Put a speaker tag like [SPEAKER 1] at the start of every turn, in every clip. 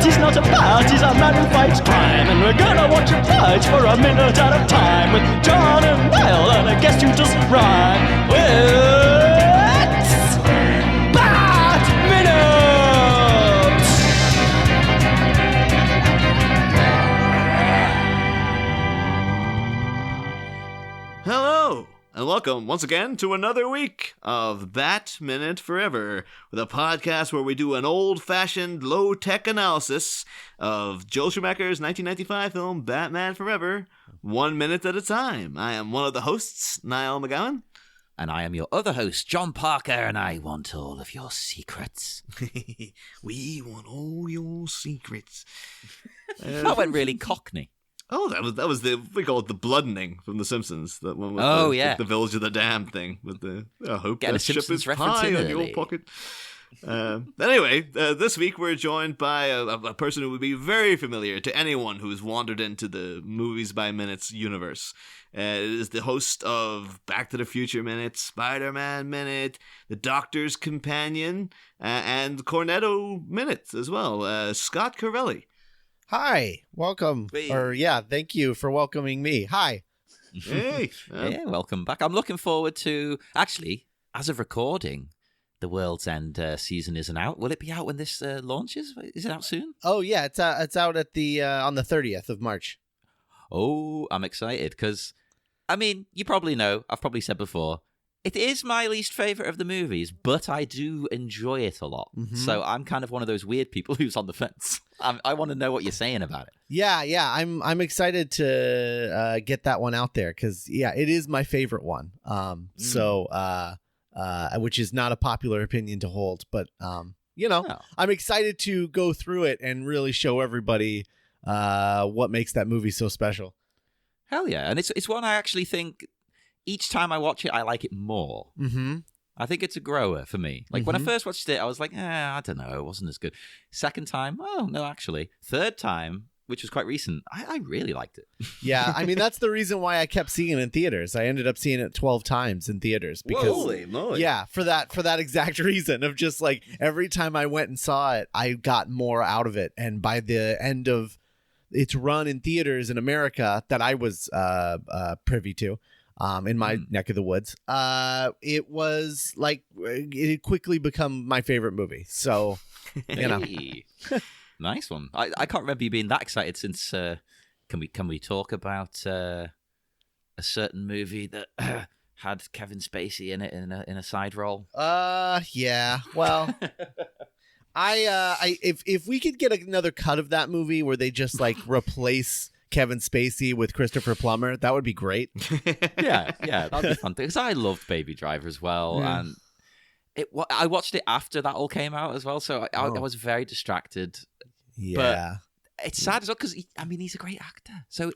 [SPEAKER 1] He's not a bat, he's a man who fights crime. And we're gonna watch him fight for a minute at a time. With John and Niall and a guest who doesn't rhyme. It's Bat Minutes!
[SPEAKER 2] Hello! And welcome once again to another week of Bat Minute Forever, with a podcast where we do an old-fashioned, low-tech analysis of Joel Schumacher's 1995 film Batman Forever, 1 minute at a time. I am one of the hosts, Niall McGowan.
[SPEAKER 3] And I am your other host, John Parker, and I want all of your secrets.
[SPEAKER 2] We want all your secrets.
[SPEAKER 3] That went really Cockney.
[SPEAKER 2] Oh, that was we call it the bloodening from The Simpsons. That one with the Village of the Damned thing with the I hope
[SPEAKER 3] Get
[SPEAKER 2] that
[SPEAKER 3] a
[SPEAKER 2] ship
[SPEAKER 3] Simpsons
[SPEAKER 2] is
[SPEAKER 3] reference
[SPEAKER 2] pie
[SPEAKER 3] in
[SPEAKER 2] on your
[SPEAKER 3] early.
[SPEAKER 2] pocket. Anyway, this week we're joined by a person who would be very familiar to anyone who's wandered into the Movies by Minutes universe. It is the host of Back to the Future Minute, Spider-Man Minute, The Doctor's Companion, and Cornetto Minute as well. Scott Carelli.
[SPEAKER 4] Hi, welcome. Thank you for welcoming me. Hi.
[SPEAKER 2] Hey.
[SPEAKER 3] Yeah, welcome back. I'm looking forward to, actually, as of recording, the World's End season isn't out. Will it be out when this launches? Is it out soon?
[SPEAKER 4] Oh yeah, it's out at the on the 30th of March.
[SPEAKER 3] Oh, I'm excited because, I mean, you probably know, I've probably said before, it is my least favorite of the movies, but I do enjoy it a lot.
[SPEAKER 4] Mm-hmm.
[SPEAKER 3] So I'm kind of one of those weird people who's on the fence. I want to know what you're saying about it.
[SPEAKER 4] Yeah, I'm excited to get that one out there because it is my favorite one. Which is not a popular opinion to hold, but I'm excited to go through it and really show everybody what makes that movie so special.
[SPEAKER 3] Hell yeah. And it's one I actually think each time I watch it, I like it more.
[SPEAKER 4] Mm-hmm.
[SPEAKER 3] I think it's a grower for me. Like when I first watched it, I was like, I don't know, it wasn't as good. Second time, oh, no, actually. Third time, which was quite recent, I really liked it.
[SPEAKER 4] Yeah, I mean, that's the reason why I kept seeing it in theaters. I ended up seeing it 12 times in theaters. Because,
[SPEAKER 2] Holy moly.
[SPEAKER 4] Yeah, for that exact reason of just like every time I went and saw it, I got more out of it. And by the end of its run in theaters in America that I was privy to, in my neck of the woods, it was like it had quickly become my favorite movie. So,
[SPEAKER 3] Hey. Nice one. I can't remember you being that excited since. Can we talk about a certain movie that had Kevin Spacey in it in a side role?
[SPEAKER 4] Yeah. Well, if we could get another cut of that movie where they just like replace Kevin Spacey with Christopher Plummer, that would be great.
[SPEAKER 3] yeah, that'd be fun because I loved Baby Driver as well, and I watched it after that all came out as well, so I was very distracted.
[SPEAKER 4] Yeah,
[SPEAKER 3] but it's sad as well because he's a great actor, so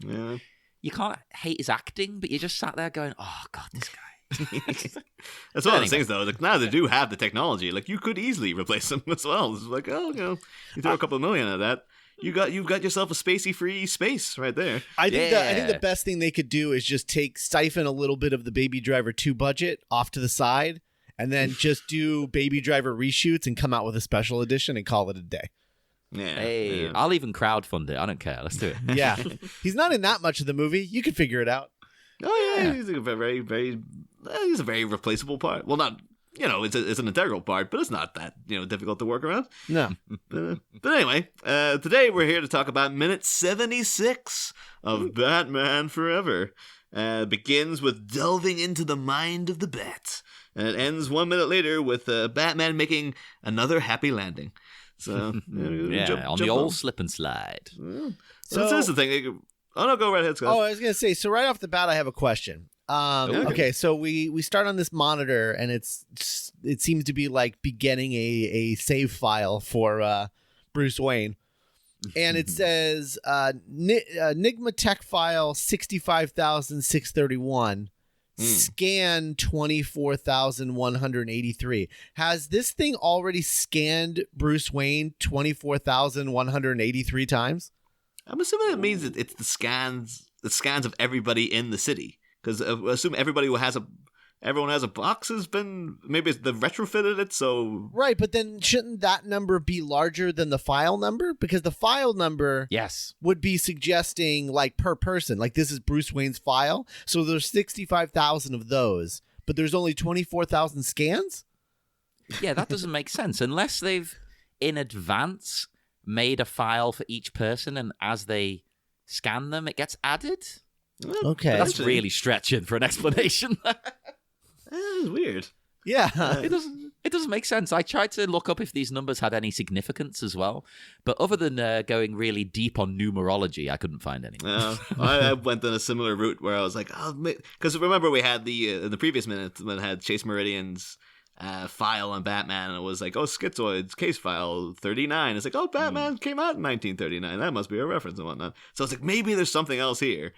[SPEAKER 3] you can't hate his acting, but you just sat there going, "Oh God, this guy."
[SPEAKER 2] That's one of the things, though. Like now they do have the technology. Like you could easily replace him as well. It's like, you throw a couple of million at that. You've got yourself a Spacey-free space right there.
[SPEAKER 4] I think the best thing they could do is just siphon a little bit of the Baby Driver 2 budget off to the side, and then just do Baby Driver reshoots and come out with a special edition and call it a day.
[SPEAKER 2] Yeah.
[SPEAKER 3] Hey,
[SPEAKER 2] yeah.
[SPEAKER 3] I'll even crowdfund it. I don't care. Let's do it.
[SPEAKER 4] Yeah, he's not in that much of the movie. You can figure it out.
[SPEAKER 2] Oh yeah, he's a very, very, he's a very replaceable part. Well, not. It's an integral part, but it's not that, difficult to work around.
[SPEAKER 4] No.
[SPEAKER 2] But anyway, today we're here to talk about minute 76 of Batman Forever. Begins with delving into the mind of the Bat, and it ends 1 minute later with Batman making another happy landing. So,
[SPEAKER 3] on the old slip and slide.
[SPEAKER 2] So this is the thing. Oh, no, go right ahead, Scott.
[SPEAKER 4] Oh, I was going to say, so right off the bat, I have a question. Okay, so we start on this monitor, and it seems to be like beginning a save file for Bruce Wayne, and it says Enigma Tech file 65,631, scan 24,183. Has this thing already scanned Bruce Wayne 24,183 times?
[SPEAKER 2] I'm assuming it means that it's the scans of everybody in the city. Because I assume everyone has a box has been, maybe they've retrofitted it, so...
[SPEAKER 4] Right, but then shouldn't that number be larger than the file number? Because the file number
[SPEAKER 3] Yes.
[SPEAKER 4] would be suggesting, like, per person. Like, this is Bruce Wayne's file. So there's 65,000 of those, but there's only 24,000 scans?
[SPEAKER 3] Yeah, that doesn't make sense. Unless they've, in advance, made a file for each person, and as they scan them, it gets added.
[SPEAKER 4] Okay.
[SPEAKER 3] That's really stretching for an explanation.
[SPEAKER 2] It's weird.
[SPEAKER 4] Yeah.
[SPEAKER 3] It doesn't make sense. I tried to look up if these numbers had any significance as well, but other than going really deep on numerology, I couldn't find any.
[SPEAKER 2] I went on a similar route where I was like, because remember we had in the previous minute when it had Chase Meridian's file on Batman, and it was like, Schizoid's case file 39. It's like, Batman came out in 1939. That must be a reference and whatnot. So I was like, maybe there's something else here.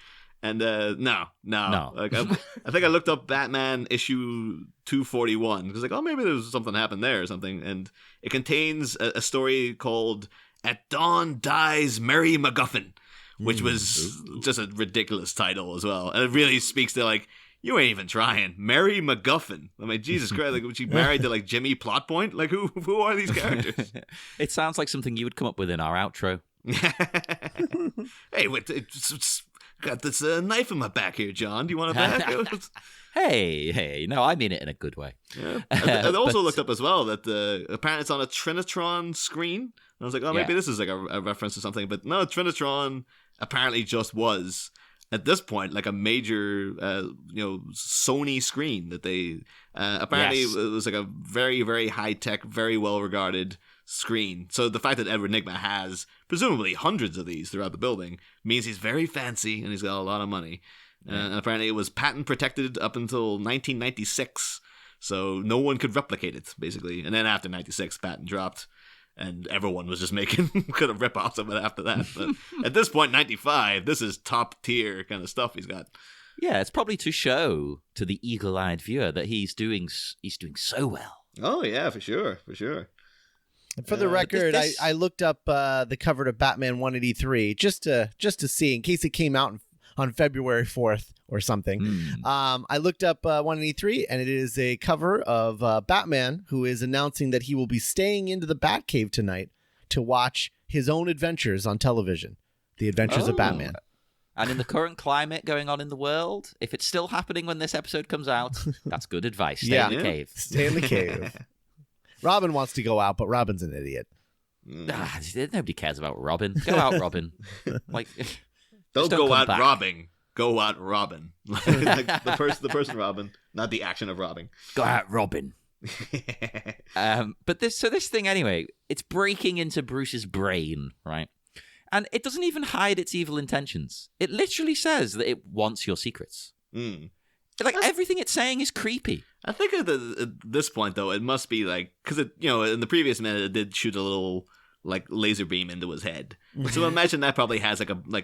[SPEAKER 2] And no. Like, I think I looked up Batman issue 241 because maybe there's something happened there or something. And it contains a story called "At Dawn Dies Mary MacGuffin," which was just a ridiculous title as well. And it really speaks to like, you ain't even trying, Mary MacGuffin. I mean, Jesus Christ! Like, was she married to like Jimmy Plotpoint? Like, who are these characters?
[SPEAKER 3] It sounds like something you would come up with in our outro.
[SPEAKER 2] Hey, wait. Got this knife in my back here, John. Do you want it back?
[SPEAKER 3] Hey, no, I mean it in a good way.
[SPEAKER 2] Yeah. I also looked up as well that apparently it's on a Trinitron screen. And I was like, maybe this is like a reference to something. But no, Trinitron apparently just was, at this point, like a major, Sony screen that they, apparently it was like a very, very high-tech, very well-regarded screen. So the fact that Edward Nygma has presumably hundreds of these throughout the building means he's very fancy and he's got a lot of money. And apparently it was patent protected up until 1996, so no one could replicate it, basically. And then after 96, patent dropped, and everyone was just making kind of rip-offs of it after that. But at this point, 95, this is top-tier kind of stuff he's got.
[SPEAKER 3] Yeah, it's probably to show to the eagle-eyed viewer that he's doing so well.
[SPEAKER 2] Oh, yeah, for sure.
[SPEAKER 4] For the record, I looked up the cover to Batman 183 just to see in case it came out on February 4th or something. I looked up 183, and it is a cover of Batman who is announcing that he will be staying into the Batcave tonight to watch his own adventures on television, The Adventures of Batman.
[SPEAKER 3] And in the current climate going on in the world, if it's still happening when this episode comes out, that's good advice. Stay in the cave.
[SPEAKER 4] Stay in the cave. Robin wants to go out, but Robin's an idiot.
[SPEAKER 3] Nobody cares about Robin. Go out, Robin. Like,
[SPEAKER 2] don't
[SPEAKER 3] go
[SPEAKER 2] out
[SPEAKER 3] back.
[SPEAKER 2] Robbing. Go out Robin. Like the person Robin, not the action of robbing.
[SPEAKER 3] Go out, Robin. But this thing anyway, it's breaking into Bruce's brain, right? And it doesn't even hide its evil intentions. It literally says that it wants your secrets. Like, everything it's saying is creepy.
[SPEAKER 2] I think at this point, though, it must be like, because in the previous minute, it did shoot a little like laser beam into his head. So imagine that probably has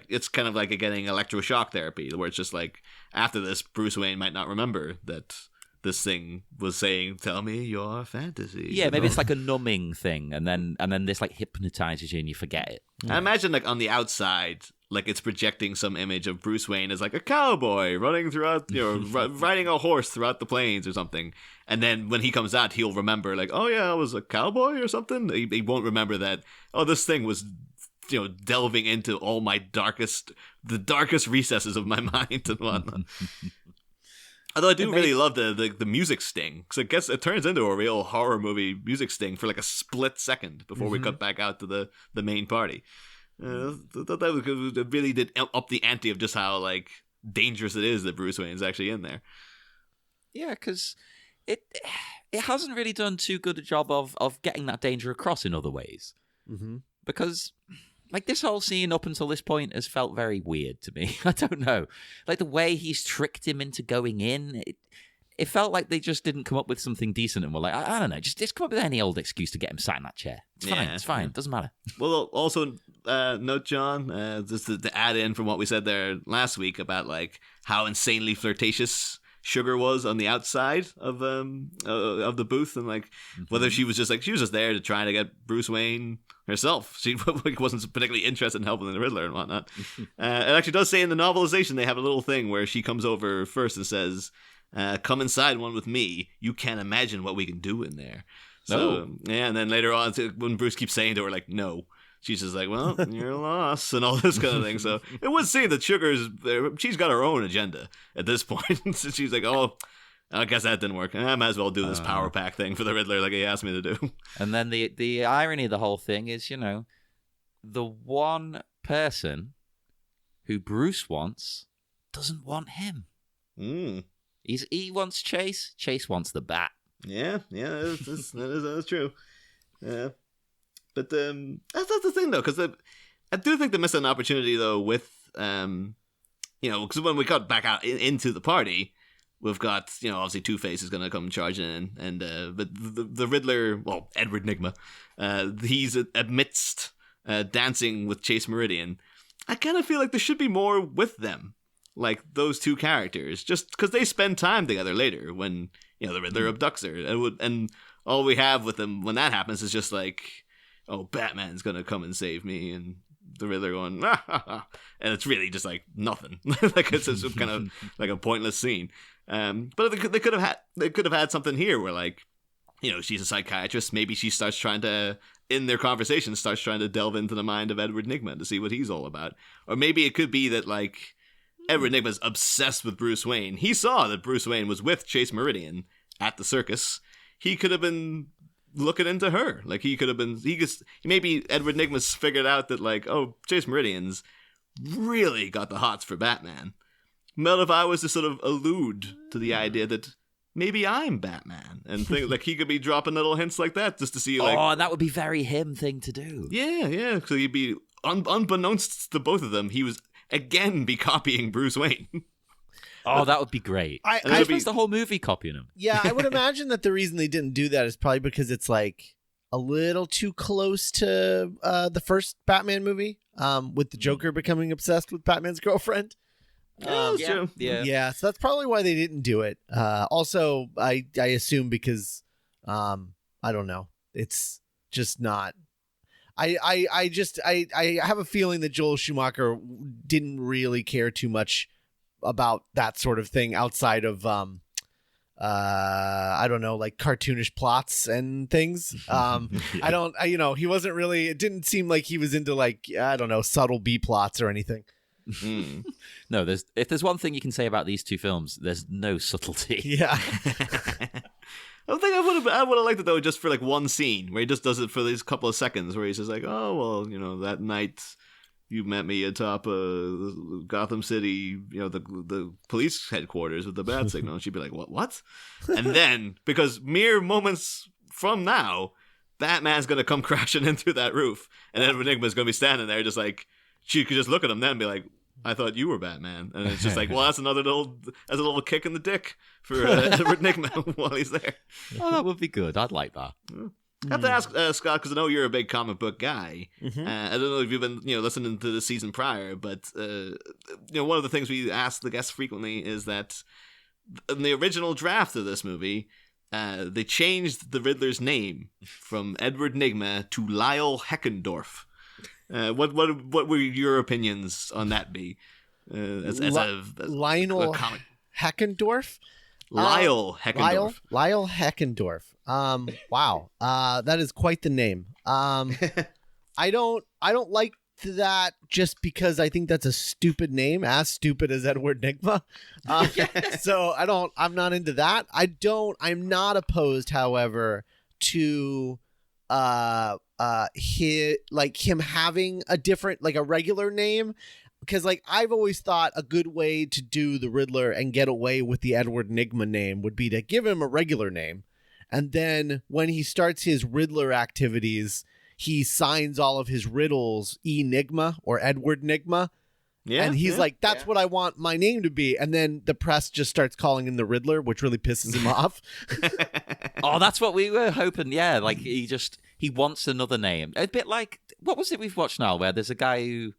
[SPEAKER 2] it's kind of like getting electroshock therapy, where it's just like after this, Bruce Wayne might not remember that this thing was saying, "Tell me your fantasy."
[SPEAKER 3] Yeah, maybe it's like a numbing thing, and then this like hypnotizes you and you forget it.
[SPEAKER 2] I imagine like on the outside, like it's projecting some image of Bruce Wayne as like a cowboy running throughout, riding a horse throughout the plains or something. And then when he comes out, he'll remember like, oh yeah, I was a cowboy or something. He won't remember that, this thing was, delving into all the darkest recesses of my mind and whatnot. Although I do really love the music sting, because I guess it turns into a real horror movie music sting for like a split second before we cut back out to the main party. I thought that really did up the ante of just how like dangerous it is that Bruce Wayne's actually in there.
[SPEAKER 3] Yeah, because it hasn't really done too good a job of getting that danger across in other ways. Because like this whole scene up until this point has felt very weird to me. I don't know, like the way he's tricked him into going in. It felt like they just didn't come up with something decent and were like, I don't know, just come up with any old excuse to get him sat in that chair. It's fine. Doesn't matter.
[SPEAKER 2] Well, also note, John, just to add in from what we said there last week about like how insanely flirtatious Sugar was on the outside of the booth, and like whether she was just there to try to get Bruce Wayne herself. She wasn't particularly interested in helping the Riddler and whatnot. It actually does say in the novelization they have a little thing where she comes over first and says, "Come inside one with me. You can't imagine what we can do in there." So yeah, and then later on, when Bruce keeps saying to her like, "No," she's just like, "Well, you're lost," and all this kind of thing. So it would seem that she's got her own agenda at this point. So she's like, "Oh, I guess that didn't work. I might as well do this power pack thing for the Riddler like he asked me to do."
[SPEAKER 3] And then the irony of the whole thing is, the one person who Bruce wants doesn't want him. He wants Chase. Chase wants the bat.
[SPEAKER 2] Yeah, that is true. Yeah, but that's the thing though, because I do think they missed an opportunity though with because when we got back out into the party, we've got obviously Two-Face is going to come charging in, and but the Riddler, well, Edward Nygma, he's amidst dancing with Chase Meridian. I kind of feel like there should be more with them, like those two characters, just because they spend time together later when the Riddler abducts her, and all we have with them when that happens is just like, oh, Batman's gonna come and save me, and the Riddler going, ah, ha, ha. And it's really just like nothing. Like it's just kind of like a pointless scene. But they could have had something here where like, she's a psychiatrist. Maybe she starts trying to, in their conversation, starts trying to delve into the mind of Edward Nygma to see what he's all about. Or maybe it could be that like Edward Nygma's obsessed with Bruce Wayne. He saw that Bruce Wayne was with Chase Meridian at the circus. He could have been looking into her. Like maybe Edward Nygma's figured out that like, oh, Chase Meridian's really got the hots for Batman. Well, if I was to sort of allude to the idea that maybe I'm Batman, and think like he could be dropping little hints like that just to see like,
[SPEAKER 3] oh, that would be very him thing to do.
[SPEAKER 2] Yeah. So he'd be unbeknownst to both of them, he was again be copying Bruce Wayne.
[SPEAKER 3] Oh, that would be great. I suppose the whole movie copying him.
[SPEAKER 4] Yeah, I would imagine that the reason they didn't do that is probably because it's like a little too close to the first Batman movie, with the Joker becoming obsessed with Batman's girlfriend.
[SPEAKER 2] That's true.
[SPEAKER 4] Yeah, so that's probably why they didn't do it. Also, I assume because I don't know, it's just not. I have a feeling that Joel Schumacher didn't really care too much about that sort of thing outside of I don't know, like cartoonish plots and things. He wasn't really, it didn't seem like he was into like, I don't know, subtle B plots or anything.
[SPEAKER 3] No, if there's one thing you can say about these two films, there's no subtlety.
[SPEAKER 4] Yeah.
[SPEAKER 2] I think I would have liked it though, just for like one scene where he just does it for these couple of seconds, where he's just like, oh well, that night you met me atop Gotham City, the police headquarters with the bat signal, and she'd be like, what? And then, because mere moments from now, Batman's gonna come crashing in through that roof, and Edward Nygma's gonna be standing there, just like, she could just look at him then and be like, I thought you were Batman. And it's just like, well, that's a little kick in the dick for Edward Nygma while he's there.
[SPEAKER 3] Oh, that would be good. I'd like that.
[SPEAKER 2] I have to ask Scott, because I know you're a big comic book guy. I don't know if you've been listening to the season prior, but one of the things we ask the guests frequently is that in the original draft of this movie, they changed the Riddler's name from Edward Nygma to Lyle Heckendorf. What would your opinions on that be?
[SPEAKER 4] Lionel Heckendorf?
[SPEAKER 2] Lyle Heckendorf.
[SPEAKER 4] Lyle Heckendorf. Wow. That is quite the name. I don't like that just because I think that's a stupid name, as stupid as Edward Nygma. So I'm not into that. I'm not opposed, however, to him having a different, like a regular name, because like I've always thought a good way to do the Riddler and get away with the Edward Nygma name would be to give him a regular name, and then when he starts his Riddler activities, he signs all of his riddles Enigma or Edward Nygma. Yeah, and he's like, that's what I want my name to be. And then the press just starts calling him the Riddler, which really pisses him off.
[SPEAKER 3] Oh, that's what we were hoping. Yeah, like he wants another name. A bit like, what was it we've watched now where there's a guy who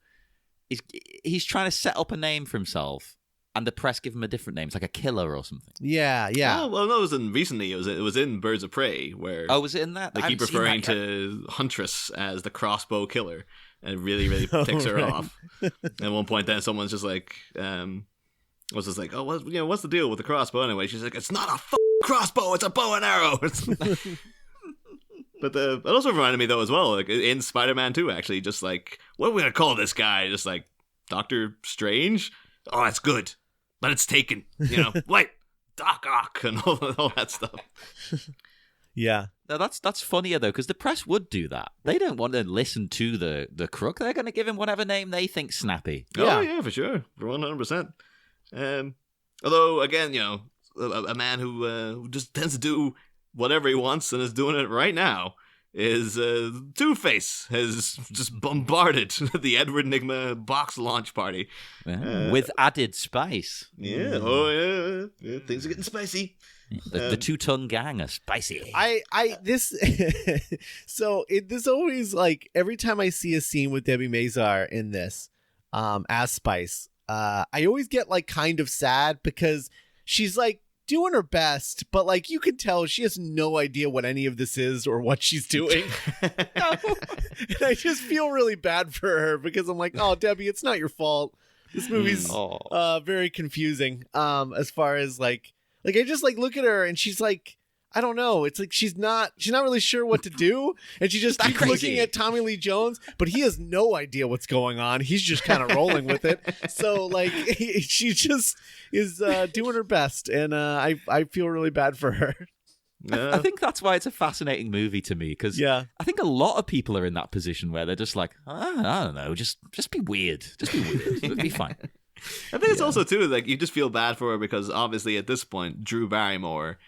[SPEAKER 3] he's trying to set up a name for himself and the press give him a different name. It's like a killer or something.
[SPEAKER 4] Yeah.
[SPEAKER 2] Oh, well, no, recently it was in Birds of Prey where
[SPEAKER 3] Was it in that?
[SPEAKER 2] they keep referring to Huntress as the crossbow killer, and it really ticks her off. At one point, then someone's just like, was just like, oh, what's the deal with the crossbow anyway? She's like, it's not a crossbow, it's a bow and arrow. But it also reminded me though as well, like in Spider-Man 2, actually, just like, what are we gonna call this guy? Just like Doctor Strange? Oh, that's good, but it's taken. Wait, Doc Ock and all that stuff.
[SPEAKER 4] Yeah.
[SPEAKER 3] No, that's funnier though, because the press would do that. They don't want to listen to the crook. They're going to give him whatever name they think snappy.
[SPEAKER 2] Oh yeah, for sure, for 100%. Although again, a man who just tends to do whatever he wants and is doing it right now is Two-Face has just bombarded the Edward Nygma box launch party
[SPEAKER 3] with added spice.
[SPEAKER 2] Yeah, yeah, things are getting spicy.
[SPEAKER 3] The Two-Tonne Gang are spicy.
[SPEAKER 4] This always, like, every time I see a scene with Debbie Mazar in this as Spice, I always get like kind of sad because she's like doing her best, but like you can tell she has no idea what any of this is or what she's doing. And I just feel really bad for her because I'm like, oh, Debbie, it's not your fault. This movie's very confusing as far as like I just like look at her and she's like, I don't know. It's like she's not really sure what to do, and she just keeps looking at Tommy Lee Jones, but he has no idea what's going on. He's just kind of rolling with it. So like she just is doing her best, and I feel really bad for her.
[SPEAKER 3] I think that's why it's a fascinating movie to me, because I think a lot of people are in that position where they're just like, I don't know, just be weird, it'll be fine.
[SPEAKER 2] I think it's also too like you just feel bad for her because obviously at this point Drew Barrymore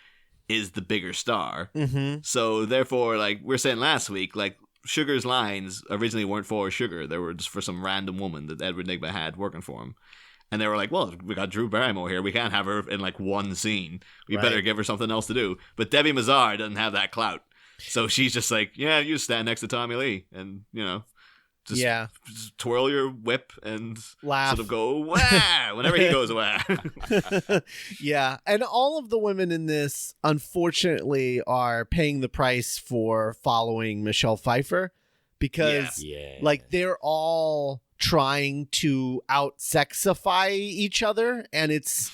[SPEAKER 2] is the bigger star.
[SPEAKER 4] Mm-hmm.
[SPEAKER 2] So therefore, like we were saying last week, like Sugar's lines originally weren't for Sugar. They were just for some random woman that Edward Nygma had working for him. And they were like, well, we got Drew Barrymore here. We can't have her in like one scene. We better give her something else to do. But Debbie Mazar doesn't have that clout. So she's just like, yeah, you stand next to Tommy Lee and, just twirl your whip and
[SPEAKER 4] laugh.
[SPEAKER 2] Sort of go, wah, whenever he goes, wah.
[SPEAKER 4] Yeah. And all of the women in this, unfortunately, are paying the price for following Michelle Pfeiffer because, like, they're all trying to out-sexify each other. And it's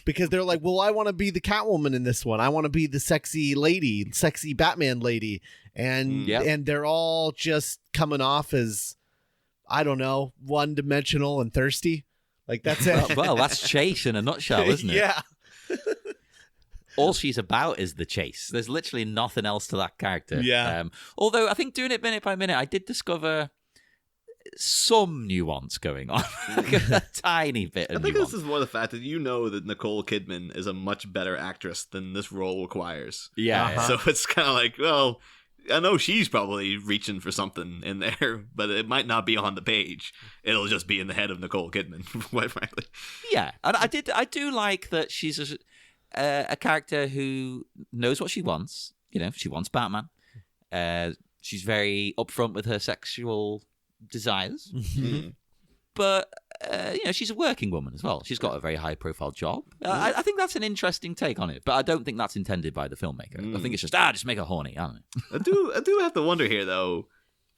[SPEAKER 4] because they're like, well, I want to be the Catwoman in this one. I want to be the sexy lady, sexy Batman lady. And they're all just coming off as, I don't know, one-dimensional and thirsty. Like, that's it.
[SPEAKER 3] Well, that's Chase in a nutshell, isn't it?
[SPEAKER 4] Yeah.
[SPEAKER 3] All she's about is the chase. There's literally nothing else to that character.
[SPEAKER 4] Yeah.
[SPEAKER 3] Although I think doing it minute by minute, I did discover some nuance going on. A tiny bit of
[SPEAKER 2] I think
[SPEAKER 3] nuance.
[SPEAKER 2] this is more the fact that you know that Nicole Kidman is a much better actress than this role requires.
[SPEAKER 3] Yeah.
[SPEAKER 2] So it's kind of like, well, I know she's probably reaching for something in there, but it might not be on the page. It'll just be in the head of Nicole Kidman, quite frankly.
[SPEAKER 3] Yeah, and I do like that she's a character who knows what she wants. She wants Batman. She's very upfront with her sexual desires.
[SPEAKER 2] Mm-hmm.
[SPEAKER 3] But, she's a working woman as well. She's got a very high-profile job. I think that's an interesting take on it, but I don't think that's intended by the filmmaker. I think it's just make her horny. I don't know.
[SPEAKER 2] I do have to wonder here, though,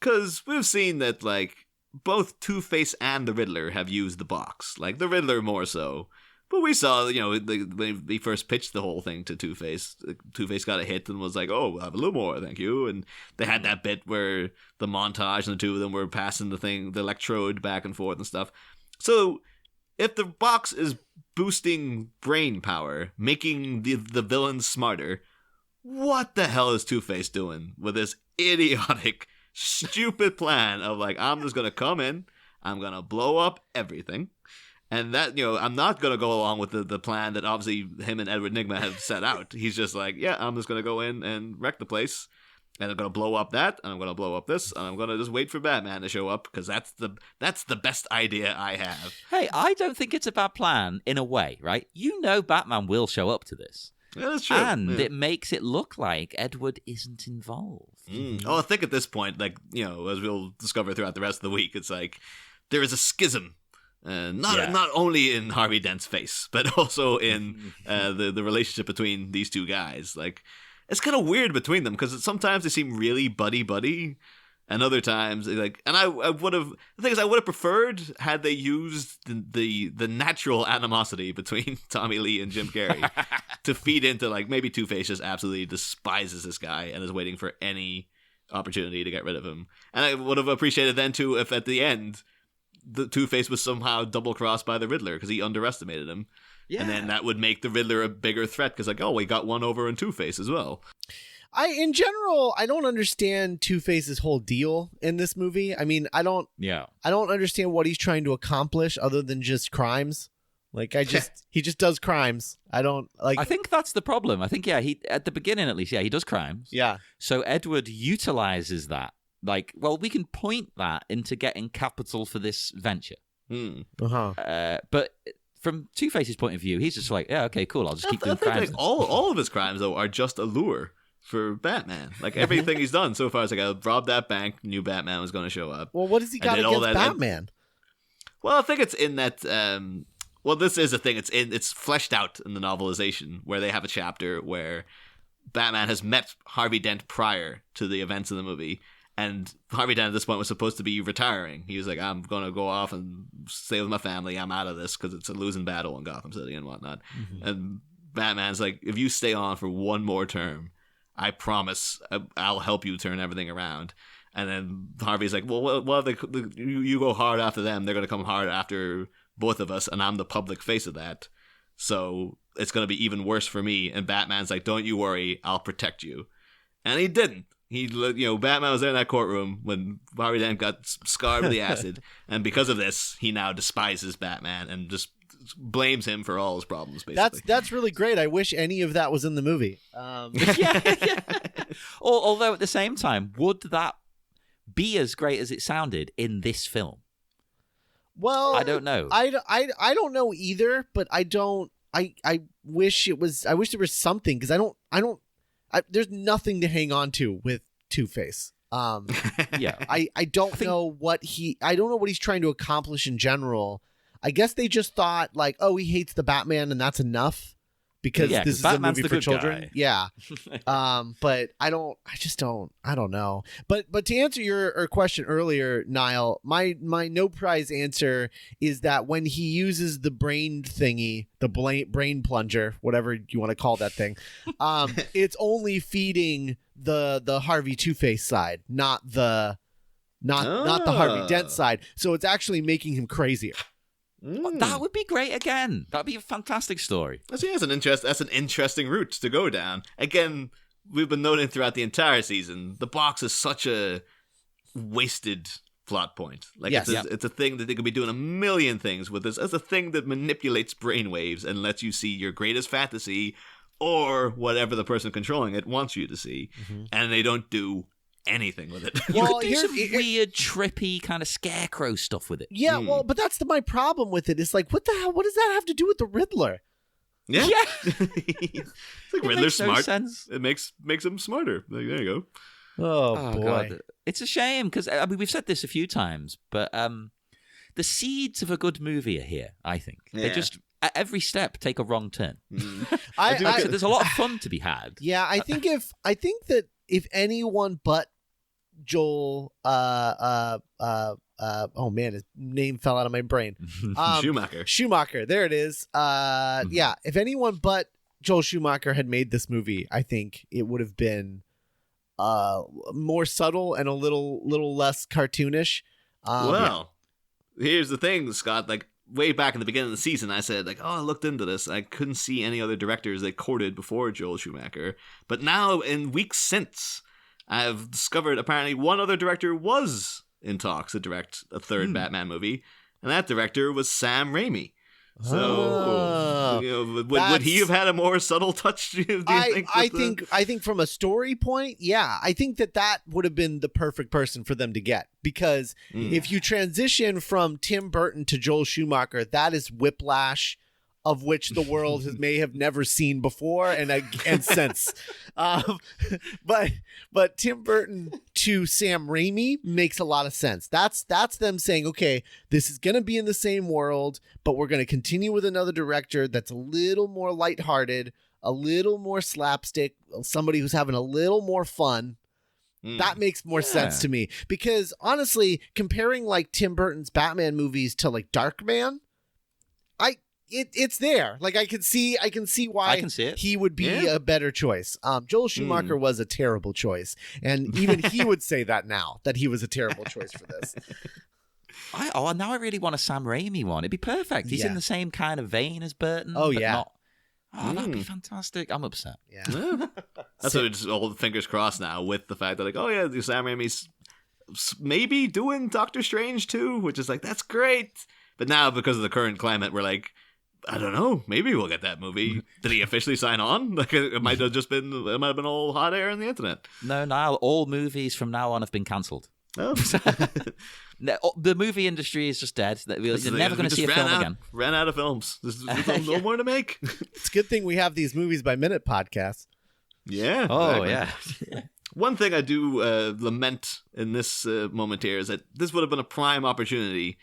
[SPEAKER 2] because we've seen that, like, both Two-Face and the Riddler have used the box. Like, the Riddler more so. But we saw, when he first pitched the whole thing to Two-Face, Two-Face got a hit and was like, oh, we'll have a little more, thank you. And they had that bit where the montage and the two of them were passing the electrode back and forth and stuff. So if the box is boosting brain power, making the villains smarter, what the hell is Two-Face doing with this idiotic, stupid plan of like, I'm just going to come in, I'm going to blow up everything. And that, I'm not going to go along with the plan that obviously him and Edward Nygma have set out. He's just like, yeah, I'm just going to go in and wreck the place. And I'm going to blow up that, and I'm going to blow up this, and I'm going to just wait for Batman to show up, because that's the best idea I have.
[SPEAKER 3] Hey, I don't think it's a bad plan in a way, right? Batman will show up to this.
[SPEAKER 2] Yeah, that's true.
[SPEAKER 3] And it makes it look like Edward isn't involved.
[SPEAKER 2] Oh, I think at this point, like, as we'll discover throughout the rest of the week, it's like there is a schism Not only in Harvey Dent's face, but also in the relationship between these two guys. Like, it's kind of weird between them because sometimes they seem really buddy, and other times like. And I would have the thing is I would have preferred had they used the natural animosity between Tommy Lee and Jim Carrey to feed into like maybe Two-Face just absolutely despises this guy and is waiting for any opportunity to get rid of him. And I would have appreciated then too if at the end the Two-Face was somehow double-crossed by the Riddler because he underestimated him. Yeah. And then that would make the Riddler a bigger threat because, like, oh, we got one over in Two-Face as well.
[SPEAKER 4] In general, I don't understand Two-Face's whole deal in this movie. I mean, I don't understand what he's trying to accomplish other than just crimes. Like, he just does crimes. I think
[SPEAKER 3] that's the problem. I think, he at the beginning at least, he does crimes.
[SPEAKER 4] Yeah.
[SPEAKER 3] So Edward utilizes that. Like, well, we can point that into getting capital for this venture. But from Two-Face's point of view, he's just like, yeah, okay, cool. I'll just keep doing crimes.
[SPEAKER 2] Like, all of his crimes, though, are just a lure for Batman. Like, everything he's done so far is like, I robbed that bank, knew Batman was going to show up.
[SPEAKER 4] Well, what has he got against Batman?
[SPEAKER 2] Well, I think it's in that... well, this is a thing. It's fleshed out in the novelization where they have a chapter where Batman has met Harvey Dent prior to the events of the movie. And Harvey Dent at this point was supposed to be retiring. He was like, I'm going to go off and stay with my family. I'm out of this because it's a losing battle in Gotham City and whatnot. Mm-hmm. And Batman's like, if you stay on for one more term, I promise I'll help you turn everything around. And then Harvey's like, well, you go hard after them. They're going to come hard after both of us. And I'm the public face of that. So it's going to be even worse for me. And Batman's like, don't you worry. I'll protect you. And he didn't. Batman was there in that courtroom when Harvey Dent got scarred with the acid, and because of this, he now despises Batman and just blames him for all his problems. Basically,
[SPEAKER 4] that's really great. I wish any of that was in the movie.
[SPEAKER 3] Yeah. Although at the same time, would that be as great as it sounded in this film?
[SPEAKER 4] Well,
[SPEAKER 3] I don't know.
[SPEAKER 4] I don't know either, but I wish it was. I wish there was something because I don't. There's nothing to hang on to with Two-Face. I don't know what he's trying to accomplish in general. I guess they just thought like, oh, he hates the Batman and that's enough because this is Batman's a movie for children. Guy. Yeah. But I don't know. But to answer your question earlier, Niall, my no prize answer is that when he uses the brain thingy, the brain plunger, whatever you want to call that thing, it's only feeding the Harvey Two-Face side, not the Harvey Dent side. So it's actually making him crazier.
[SPEAKER 3] That would be great again. That'd be a fantastic story.
[SPEAKER 2] That's an interesting route to go down. Again, we've been noting throughout the entire season, the box is such a wasted plot point. Like, it's a thing that they could be doing a million things with this. It's a thing that manipulates brainwaves and lets you see your greatest fantasy or whatever the person controlling it wants you to see. Mm-hmm. And they don't do anything with it.
[SPEAKER 3] You could do some weird, trippy kind of scarecrow stuff with it.
[SPEAKER 4] Yeah, well, but that's my problem with it. It's like, what the hell? What does that have to do with the Riddler?
[SPEAKER 2] Yeah. It's like Riddler's smart. No sense. It makes him smarter. Like, there you
[SPEAKER 4] go. Oh boy.
[SPEAKER 3] God. It's a shame because we've said this a few times, but the seeds of a good movie are here, I think. Yeah. They just at every step take a wrong turn. There's a lot of fun to be had.
[SPEAKER 4] Yeah, I think that if anyone but Joel, oh man, his name fell out of my brain. Schumacher. There it is. Yeah, if anyone but Joel Schumacher had made this movie, I think it would have been more subtle and a little less cartoonish.
[SPEAKER 2] Here's the thing, Scott. Like, way back in the beginning of the season, I said, like, oh, I looked into this. I couldn't see any other directors they courted before Joel Schumacher. But now, in weeks since, I've discovered apparently one other director was in talks to direct a third Batman movie, and that director was Sam Raimi. So, would he have had a more subtle touch? Do you think?
[SPEAKER 4] I think from a story point, yeah, I think that would have been the perfect person for them to get because if you transition from Tim Burton to Joel Schumacher, that is whiplash, of which the world may have never seen before and since. But Tim Burton to Sam Raimi makes a lot of sense. That's them saying, okay, this is going to be in the same world, but we're going to continue with another director that's a little more lighthearted, a little more slapstick, somebody who's having a little more fun. That makes more sense to me, because honestly, comparing like Tim Burton's Batman movies to like Darkman, it's there. Like I can see why
[SPEAKER 3] I can see it.
[SPEAKER 4] He would be a better choice. Joel Schumacher was a terrible choice, and even he would say that now, that he was a terrible choice for this.
[SPEAKER 3] Now I really want a Sam Raimi one. It'd be perfect. He's in the same kind of vein as Burton.
[SPEAKER 4] Oh,
[SPEAKER 3] but
[SPEAKER 4] yeah.
[SPEAKER 3] That'd be fantastic. I'm upset.
[SPEAKER 4] Yeah.
[SPEAKER 2] That's what just all the fingers crossed now with the fact that like, oh yeah, Sam Raimi's maybe doing Doctor Strange too, which is like, that's great. But now because of the current climate, we're like, I don't know, maybe we'll get that movie. Did he officially sign on? Like it might have been all hot air on the internet.
[SPEAKER 3] No, now all movies from now on have been cancelled.
[SPEAKER 2] Oh.
[SPEAKER 3] The movie industry is just dead. You're never going to see a film again.
[SPEAKER 2] Ran out of films. There's no more to make.
[SPEAKER 4] It's a good thing we have these movies by minute podcasts.
[SPEAKER 2] Yeah.
[SPEAKER 3] Oh,
[SPEAKER 2] exactly.
[SPEAKER 3] yeah.
[SPEAKER 2] One thing I do lament in this moment here is that this would have been a prime opportunity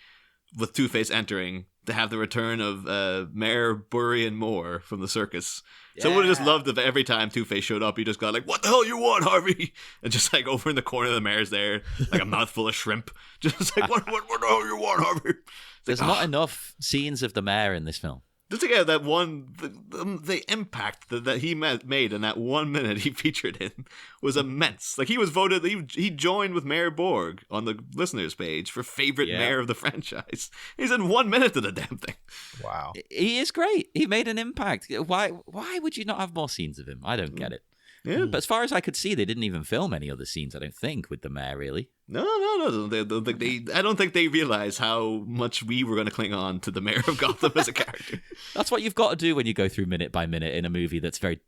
[SPEAKER 2] with Two-Face entering to have the return of Mayor Burry Moore from the circus. Yeah. So I would have just loved if every time Two-Face showed up, he just got like, "What the hell you want, Harvey?" And just like over in the corner, the mayor's there, like a mouthful of shrimp, just like, "What the hell you want, Harvey?"
[SPEAKER 3] There's not enough scenes of the mayor in this film.
[SPEAKER 2] Just again, that one, the impact that he made in that 1 minute he featured in was immense. Like he was voted, he joined with Mayor Borg on the listeners page for favorite mayor of the franchise. He's in 1 minute of the damn thing.
[SPEAKER 4] Wow,
[SPEAKER 3] he is great. He made an impact. Why would you not have more scenes of him? I don't get it. Yeah. But as far as I could see, they didn't even film any other scenes, I don't think, with the mayor, really.
[SPEAKER 2] No. I don't think they realize how much we were going to cling on to the mayor of Gotham as a character.
[SPEAKER 3] That's what you've got to do when you go through minute by minute in a movie that's very,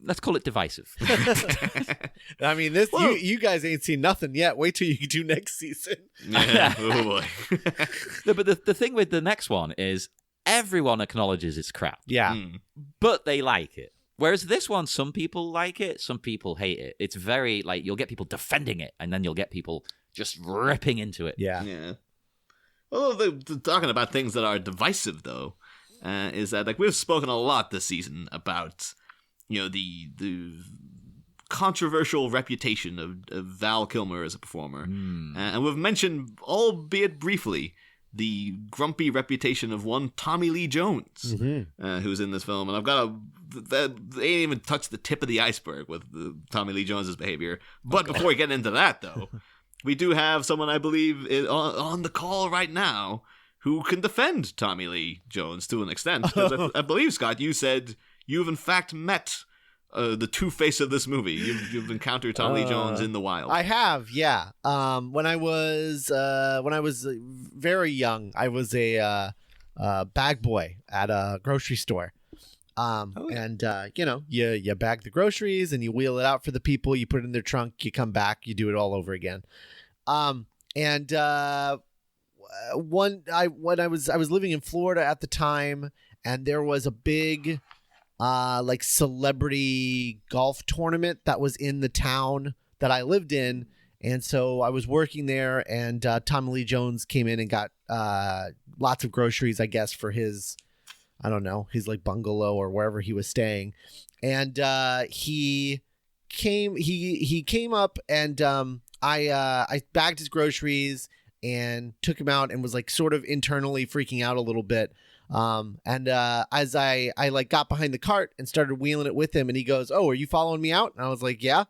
[SPEAKER 3] let's call it divisive.
[SPEAKER 4] I mean, you guys ain't seen nothing yet. Wait till you do next season.
[SPEAKER 2] Yeah. Oh, boy.
[SPEAKER 3] No, but the thing with the next one is everyone acknowledges it's crap.
[SPEAKER 4] Yeah.
[SPEAKER 3] But they like it. Whereas this one, some people like it, some people hate it. It's very, like, you'll get people defending it, and then you'll get people just ripping into it.
[SPEAKER 2] Yeah. Well, talking about things that are divisive, though, is that, like, we've spoken a lot this season about, you know, the controversial reputation of Val Kilmer as a performer. And we've mentioned, albeit briefly, the grumpy reputation of one Tommy Lee Jones, who's in this film. And I've got they ain't even touched the tip of the iceberg with Tommy Lee Jones's behavior. But before we get into that, though, we do have someone, I believe, on the call right now who can defend Tommy Lee Jones to an extent. Because I believe, Scott, you said you've in fact met the Two-Face of this movie. You've encountered Tommy Lee Jones in the wild.
[SPEAKER 4] I have, yeah. When I was very young, I was a bag boy at a grocery store. And you know, you bag the groceries and you wheel it out for the people. You put it in their trunk. You come back. You do it all over again. When I was living in Florida at the time, and there was a big like celebrity golf tournament that was in the town that I lived in. And so I was working there, and Tommy Lee Jones came in and got lots of groceries, I guess, for his, I don't know, his like bungalow or wherever he was staying. And he came up, and I bagged his groceries and took him out and was like sort of internally freaking out a little bit. As I like got behind the cart and started wheeling it with him, and he goes, "Oh, are you following me out?" And I was like, "Yeah."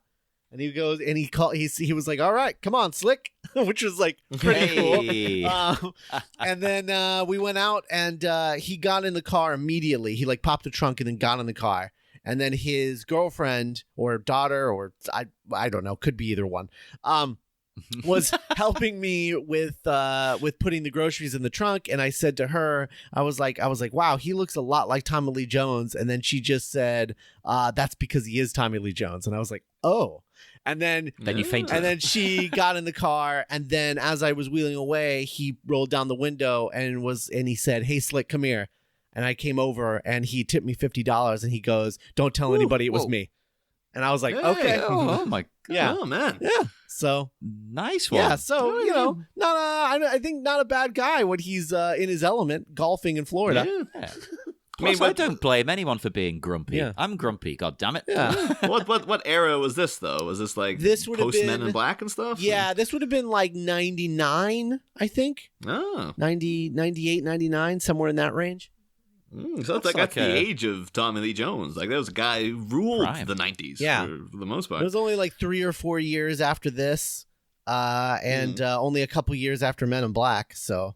[SPEAKER 4] And he goes, and he was like, "All right, come on, Slick," which was like pretty cool. And then we went out, and he got in the car immediately. He like popped the trunk and then got in the car. And then his girlfriend or daughter, or I don't know, could be either one, was helping me with putting the groceries in the trunk. And I said to her, I was like, wow, he looks a lot like Tommy Lee Jones. And then she just said, that's because he is Tommy Lee Jones. And I was like, oh. And then
[SPEAKER 3] you fainted.
[SPEAKER 4] And then she got in the car, and then as I was wheeling away, he rolled down the window and he said, "Hey, Slick, come here." And I came over, and he tipped me $50, and he goes, "Don't tell anybody it was me." And I was like,
[SPEAKER 2] Hey.
[SPEAKER 4] okay.
[SPEAKER 3] Oh my god.
[SPEAKER 4] Yeah.
[SPEAKER 2] Oh man.
[SPEAKER 4] Yeah. So,
[SPEAKER 3] Nice one.
[SPEAKER 4] yeah. So, I think not a bad guy when he's in his element golfing in Florida.
[SPEAKER 2] Yeah.
[SPEAKER 3] Yeah.
[SPEAKER 2] I mean,
[SPEAKER 3] Plus, I don't blame anyone for being grumpy.
[SPEAKER 4] Yeah.
[SPEAKER 3] I'm grumpy, god damn it.
[SPEAKER 4] Yeah.
[SPEAKER 2] What era was this though? Was this like
[SPEAKER 4] This would have
[SPEAKER 2] post Men
[SPEAKER 4] been-
[SPEAKER 2] in Black and stuff?
[SPEAKER 4] Yeah, this would have been like 99, I think.
[SPEAKER 2] Oh.
[SPEAKER 4] 90, 98, 99, somewhere in that range.
[SPEAKER 2] So it's like
[SPEAKER 3] like
[SPEAKER 2] at the age of Tommy Lee Jones. Like there was a guy who ruled
[SPEAKER 3] Prime.
[SPEAKER 2] the 90s
[SPEAKER 4] Yeah.
[SPEAKER 2] for the most
[SPEAKER 4] It
[SPEAKER 2] part.
[SPEAKER 4] was only like 3 or 4 years after this, and only a couple years after Men in Black. So,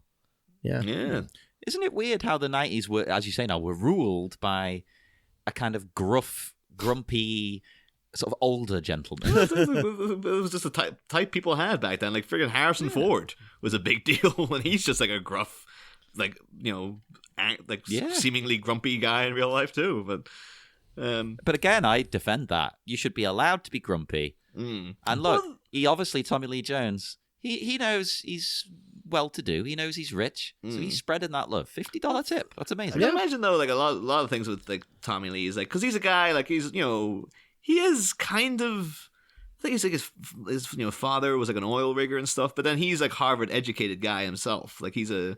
[SPEAKER 4] yeah.
[SPEAKER 2] Yeah.
[SPEAKER 3] Isn't it weird how the 90s were, as you say now, were ruled by a kind of gruff, grumpy, sort of older gentleman?
[SPEAKER 2] It was just the type people had back then. Like friggin' Harrison Ford was a big deal, and he's just like a gruff, like seemingly grumpy guy in real life too.
[SPEAKER 3] But again, I defend that. You should be allowed to be grumpy. And look, he obviously, Tommy Lee Jones, he knows he's well-to-do. He knows he's rich, so he's spreading that love. $50 tip. That's amazing.
[SPEAKER 2] I can imagine though, like a lot of things with like Tommy Lee is like because he's a guy like he is kind of. I think he's like his father was like an oil rigger and stuff, but then he's like Harvard educated guy himself. Like he's a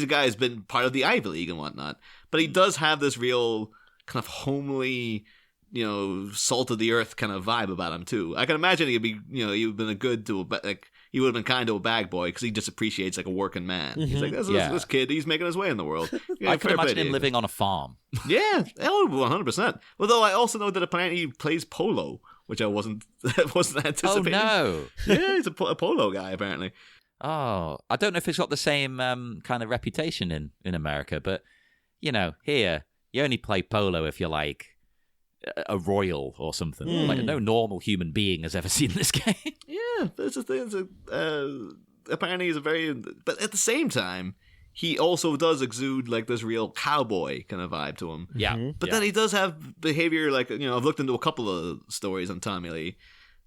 [SPEAKER 2] guy who's been part of the Ivy League and whatnot. But he does have this real kind of homely, salt of the earth kind of vibe about him too. I can imagine he would been he would have been kind to a bag boy because he just appreciates like a working man. He's like this kid, he's making his way in the world.
[SPEAKER 3] I can imagine him living on a farm.
[SPEAKER 2] Yeah, 100%. Although I also know that apparently he plays polo, which I wasn't anticipating.
[SPEAKER 3] Oh, no.
[SPEAKER 2] Yeah, he's a polo guy apparently.
[SPEAKER 3] Oh, I don't know if it's got the same kind of reputation in America, but, here, you only play polo if you're like a royal or something. Like no normal human being has ever seen this game.
[SPEAKER 2] Yeah, that's the thing. Apparently he's but at the same time, he also does exude like this real cowboy kind of vibe to him.
[SPEAKER 3] Yeah.
[SPEAKER 2] But then he does have behavior like, I've looked into a couple of stories on Tommy Lee.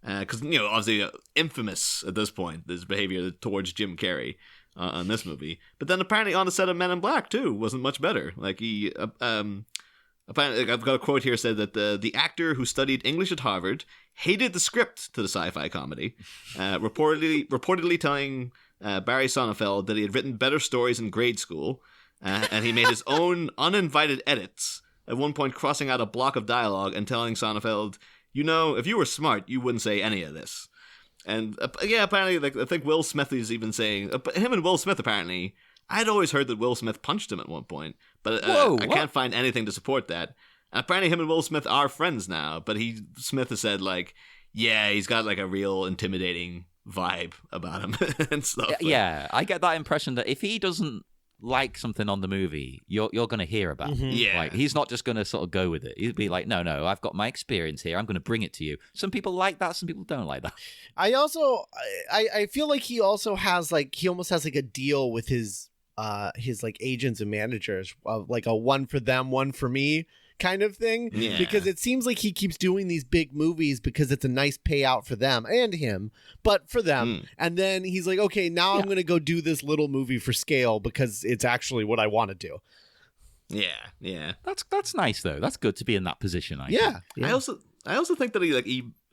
[SPEAKER 2] Because, obviously infamous at this point, this behavior towards Jim Carrey on this movie. But then apparently on the set of Men in Black, too, wasn't much better. Like he, apparently, I've got a quote here said that the actor who studied English at Harvard hated the script to the sci-fi comedy, reportedly telling Barry Sonnenfeld that he had written better stories in grade school, and he made his own uninvited edits, at one point crossing out a block of dialogue and telling Sonnenfeld, if you were smart, you wouldn't say any of this. And apparently, like I think Will Smith is even saying, him and Will Smith apparently, I'd always heard that Will Smith punched him at one point, but I can't find anything to support that. And apparently him and Will Smith are friends now, but Smith has said like, yeah, he's got like a real intimidating vibe about him and stuff.
[SPEAKER 3] Yeah, I get that impression that if he doesn't like something on the movie, you're going to hear about it.
[SPEAKER 2] Yeah.
[SPEAKER 3] Like, he's not just going to sort of go with it. He'd be like, no, I've got my experience here. I'm going to bring it to you. Some people like that. Some people don't like that.
[SPEAKER 4] I feel like he also has he almost has like a deal with his like agents and managers of like a one for them, one for me kind of thing.
[SPEAKER 2] Yeah.
[SPEAKER 4] Because it seems like he keeps doing these big movies because it's a nice payout for them and him, but for them. And then he's like, okay, now I'm going to go do this little movie for scale because it's actually what I want to do.
[SPEAKER 2] Yeah.
[SPEAKER 3] That's nice though. That's good to be in that position. I
[SPEAKER 4] Yeah.
[SPEAKER 3] think.
[SPEAKER 2] I also think that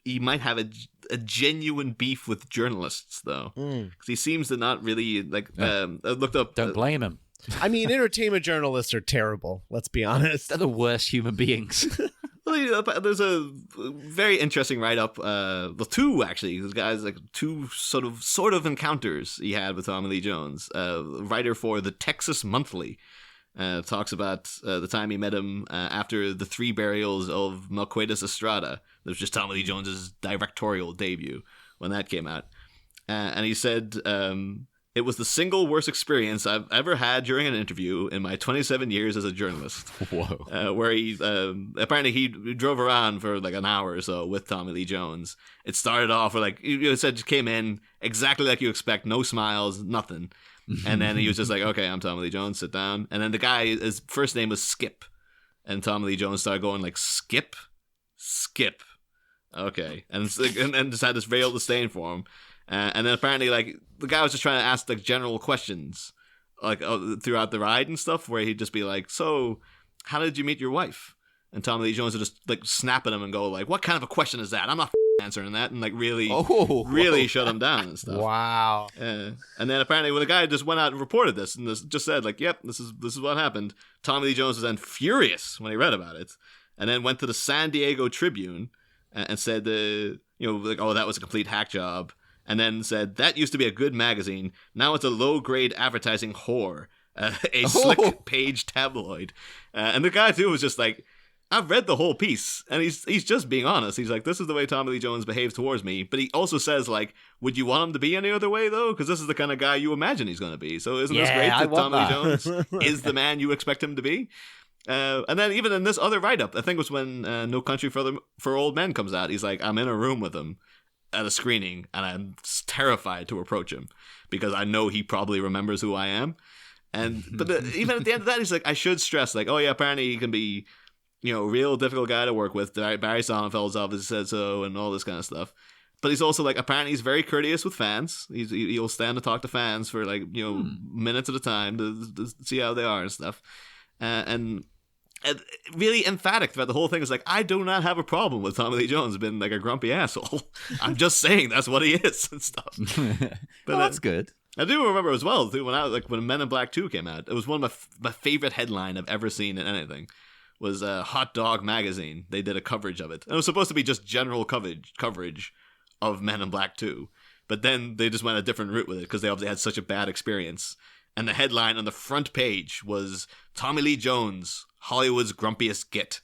[SPEAKER 2] he might have a genuine beef with journalists though, because he seems to not really like. I looked up.
[SPEAKER 3] Don't blame him.
[SPEAKER 4] I mean, entertainment journalists are terrible. Let's be honest.
[SPEAKER 3] They're the worst human beings.
[SPEAKER 2] There's a very interesting write-up. The two actually, these guys like two sort of encounters he had with Tommy Lee Jones. Writer for the Texas Monthly talks about the time he met him after the 3 burials of Melquiades Estrada. It was just Tommy Lee Jones's directorial debut when that came out, and he said. It was the single worst experience I've ever had during an interview in my 27 years as a journalist.
[SPEAKER 3] Whoa.
[SPEAKER 2] Where he apparently he drove around for like an hour or so with Tommy Lee Jones. It started off with he said just came in exactly like you expect, no smiles, nothing. And then he was just like, okay, I'm Tommy Lee Jones, sit down. And then the guy, his first name was Skip. And Tommy Lee Jones started going like, Skip? Okay. And just had this veiled disdain for him. And then apparently, like, the guy was just trying to ask, like, general questions, like, throughout the ride and stuff, where he'd just be like, so, how did you meet your wife? And Tommy Lee Jones would just like snap at him and go like, "What kind of a question is that? I'm not answering that," and like really shut him down and stuff.
[SPEAKER 4] Wow.
[SPEAKER 2] And then apparently when the guy just went out and reported this and just said like, "Yep, this is what happened," Tommy Lee Jones was then furious when he read about it, and then went to the San Diego Tribune and said, like, "Oh, that was a complete hack job," and then said, "That used to be a good magazine. Now it's a low-grade advertising whore, a slick page tabloid." And the guy too was just like, "I've read the whole piece," and he's just being honest. He's like, "This is the way Tommy Lee Jones behaves towards me," but he also says like, "Would you want him to be any other way though? Because this is the kind of guy you imagine he's going to be. So isn't this great that Tommy Lee Jones is the man you expect him to be?" And then even in this other write-up, I think it was when No Country for Old Men comes out, he's like, "I'm in a room with him at a screening, and I'm terrified to approach him because I know he probably remembers who I am." But even at the end of that, he's like, "I should stress, like, oh yeah, apparently he can be, real difficult guy to work with. Barry Sonnenfeld's obviously said so, and all this kind of stuff. But he's also like, apparently he's very courteous with fans. He'll stand to talk to fans for like minutes at a time to see how they are and stuff." And really emphatic throughout the whole thing is like, "I do not have a problem with Tommy Lee Jones being like a grumpy asshole. I'm just saying that's what he is," and stuff. But
[SPEAKER 3] that's good.
[SPEAKER 2] I do remember as well too, when Men in Black 2 came out, it was one of my favorite headline I've ever seen in anything. Was Hot Dog Magazine. They did a coverage of it. And it was supposed to be just general coverage of Men in Black 2. But then they just went a different route with it because they obviously had such a bad experience. And the headline on the front page was Tommy Lee Jones, Hollywood's grumpiest git.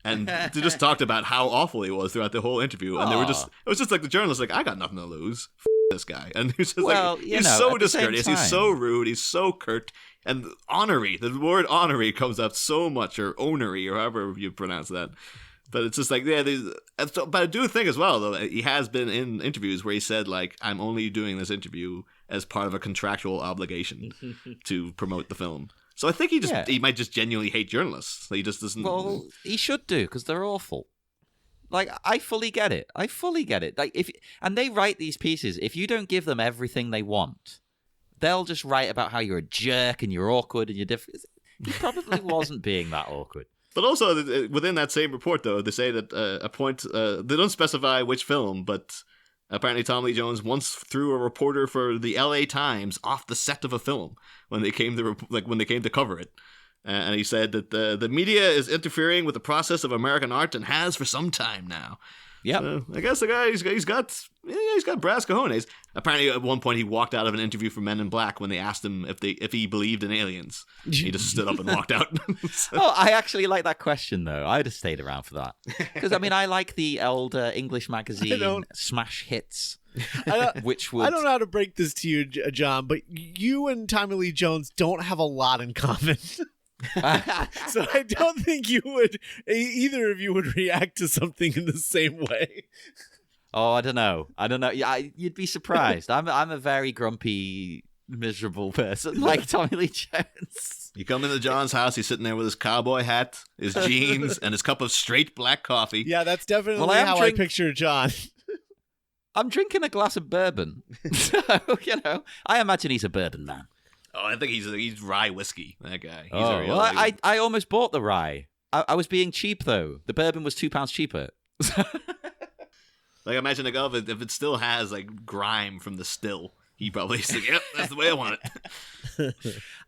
[SPEAKER 2] And they just talked about how awful he was throughout the whole interview. And it was just like the journalist, like, "I got nothing to lose. This guy." And he was just he's so discourteous. He's so rude. He's so curt. And honorary, the word honorary comes up so much, or onery, or however you pronounce that. But it's just like, but I do think as well, though, he has been in interviews where he said, like, "I'm only doing this interview as part of a contractual obligation to promote the film." So I think he might just genuinely hate journalists. He just doesn't.
[SPEAKER 3] Well, he should do, because they're awful. Like, I fully get it. Like, and they write these pieces. If you don't give them everything they want, they'll just write about how you're a jerk and you're awkward and you're different. He probably wasn't being that awkward.
[SPEAKER 2] But also, within that same report, though, they say that they don't specify which film, but apparently Tommy Lee Jones once threw a reporter for the LA Times off the set of a film when they came to cover it. And he said that the media is interfering with the process of American art and has for some time now. Yeah, I guess the guy he's got brass cojones. Apparently, at one point, he walked out of an interview for Men in Black when they asked him if he believed in aliens. He just stood up and walked out.
[SPEAKER 3] Oh, I actually like that question though. I'd have stayed around for that because I mean, I like the old English magazine Smash Hits.
[SPEAKER 4] I don't know how to break this to you, John, but you and Tommy Lee Jones don't have a lot in common. So I don't think either of you would react to something in the same way.
[SPEAKER 3] Oh, I don't know. Yeah, you'd be surprised. I'm a very grumpy, miserable person like Tommy Lee Jones.
[SPEAKER 2] You come into John's house, he's sitting there with his cowboy hat, his jeans, and his cup of straight black coffee.
[SPEAKER 4] Yeah, that's definitely how I picture John.
[SPEAKER 3] I'm drinking a glass of bourbon. So, I imagine he's a bourbon man.
[SPEAKER 2] Oh, I think he's rye whiskey, that guy.
[SPEAKER 3] I almost bought the rye. I was being cheap, though. The bourbon was £2 cheaper.
[SPEAKER 2] Like, imagine if it still has, like, grime from the still. He probably said, "Yep, that's the way I want it."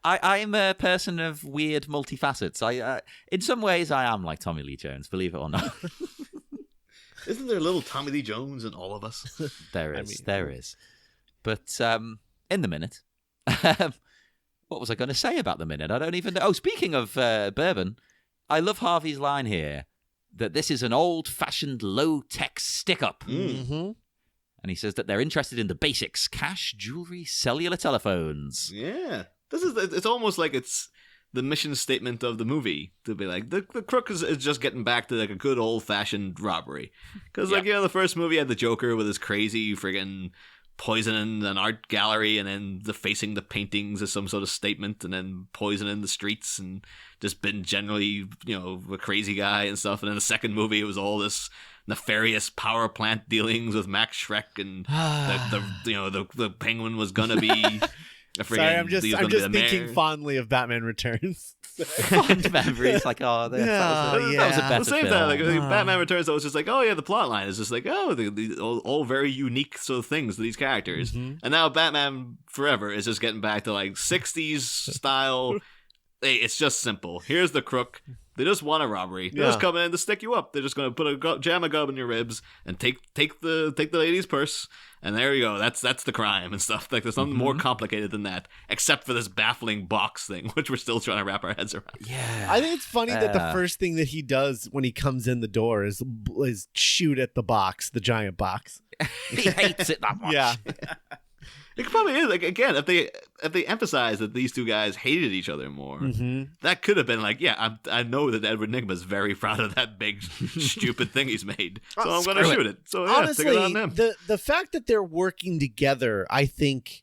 [SPEAKER 3] I'm a person of weird multifacets. In some ways, I am like Tommy Lee Jones, believe it or not.
[SPEAKER 2] Isn't there a little Tommy Lee Jones in all of us?
[SPEAKER 3] There is. But in the minute... What was I going to say about the minute? I don't even know. Oh, speaking of bourbon, I love Harvey's line here that this is an old-fashioned low-tech stick-up.
[SPEAKER 4] Mm-hmm.
[SPEAKER 3] And he says that they're interested in the basics: cash, jewelry, cellular telephones.
[SPEAKER 2] Yeah. It's almost like it's the mission statement of the movie to be like, the crook is just getting back to like a good old-fashioned robbery. Because, the first movie had the Joker with his crazy friggin' poisoning an art gallery and then defacing the paintings as some sort of statement and then poisoning the streets and just been generally, a crazy guy and stuff. And then the second movie, it was all this nefarious power plant dealings with Max Schreck and the Penguin was gonna be
[SPEAKER 4] Sorry, I'm just thinking fondly of Batman Returns.
[SPEAKER 3] Fond memories, like, that was a better
[SPEAKER 2] the same
[SPEAKER 3] film.
[SPEAKER 2] time, like Batman Returns, I was just like, oh yeah, the plot line is just like, the all very unique sort of things to these characters, and now Batman Forever is just getting back to like 60s style. Hey, it's just simple. Here's the crook. They just want a robbery. They're just coming in to stick you up. They're just going to put jam a gun in your ribs and take the lady's purse, and there you go. That's the crime and stuff. Like there's nothing more complicated than that, except for this baffling box thing, which we're still trying to wrap our heads around.
[SPEAKER 3] Yeah,
[SPEAKER 4] I think it's funny that the first thing that he does when he comes in the door is shoot at the box, the giant box.
[SPEAKER 3] He hates it that much.
[SPEAKER 4] Yeah.
[SPEAKER 2] It probably is. Like again, if they emphasize that these two guys hated each other more, that could have been like, yeah, I know that Edward Nygma's very proud of that big stupid thing he's made, so I'm going to shoot it. So yeah,
[SPEAKER 4] honestly,
[SPEAKER 2] take it on them.
[SPEAKER 4] the fact that they're working together, I think,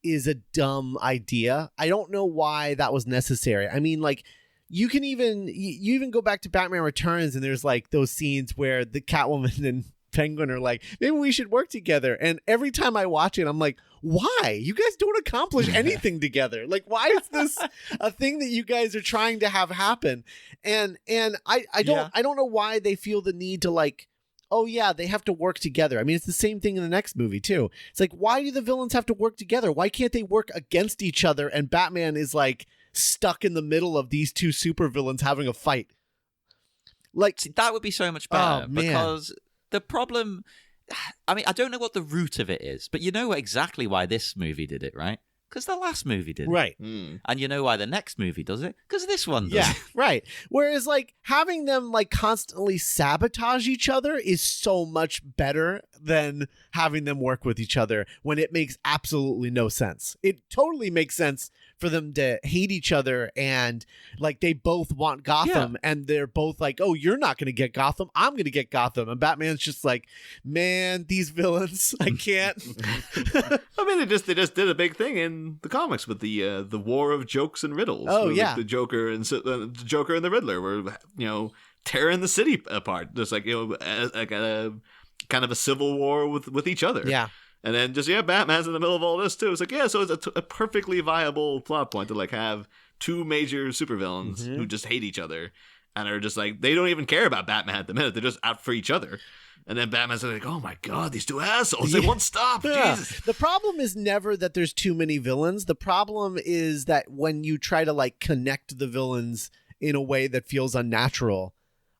[SPEAKER 4] is a dumb idea. I don't know why that was necessary. I mean, like, you even go back to Batman Returns, and there's like those scenes where the Catwoman and Penguin are like, maybe we should work together. And every time I watch it, I'm like, why? You guys don't accomplish anything together. Like, why is this a thing that you guys are trying to have happen? And I don't know why they feel the need to like, oh yeah, they have to work together. I mean, it's the same thing in the next movie too. It's like, why do the villains have to work together? Why can't they work against each other? And Batman is like stuck in the middle of these two supervillains having a fight. Like,
[SPEAKER 3] see, that would be so much better because the problem, I mean, I don't know what the root of it is, but you know exactly why this movie did it, right? Because the last movie did it.
[SPEAKER 4] Right.
[SPEAKER 3] And you know why the next movie does it? Because this one does.
[SPEAKER 4] Yeah, right. Whereas, like, having them, like, constantly sabotage each other is so much better than having them work with each other when it makes absolutely no sense. It totally makes sense for them to hate each other and, like, they both want Gotham and they're both like, oh, you're not going to get Gotham. I'm going to get Gotham. And Batman's just like, man, these villains, I can't.
[SPEAKER 2] I mean, they just did a big thing in the comics with the war of jokes and riddles.
[SPEAKER 4] Oh,
[SPEAKER 2] where,
[SPEAKER 4] yeah.
[SPEAKER 2] like, the Joker and the Riddler were, tearing the city apart. Just like, like a kind of a civil war with each other.
[SPEAKER 4] Yeah.
[SPEAKER 2] And then just, Batman's in the middle of all this, too. It's like, so it's a perfectly viable plot point to, like, have two major supervillains who just hate each other and are just, like, they don't even care about Batman at the minute. They're just out for each other. And then Batman's like, oh, my God, these two assholes. They won't stop.
[SPEAKER 4] Yeah.
[SPEAKER 2] Jesus.
[SPEAKER 4] The problem is never that there's too many villains. The problem is that when you try to, like, connect the villains in a way that feels unnatural,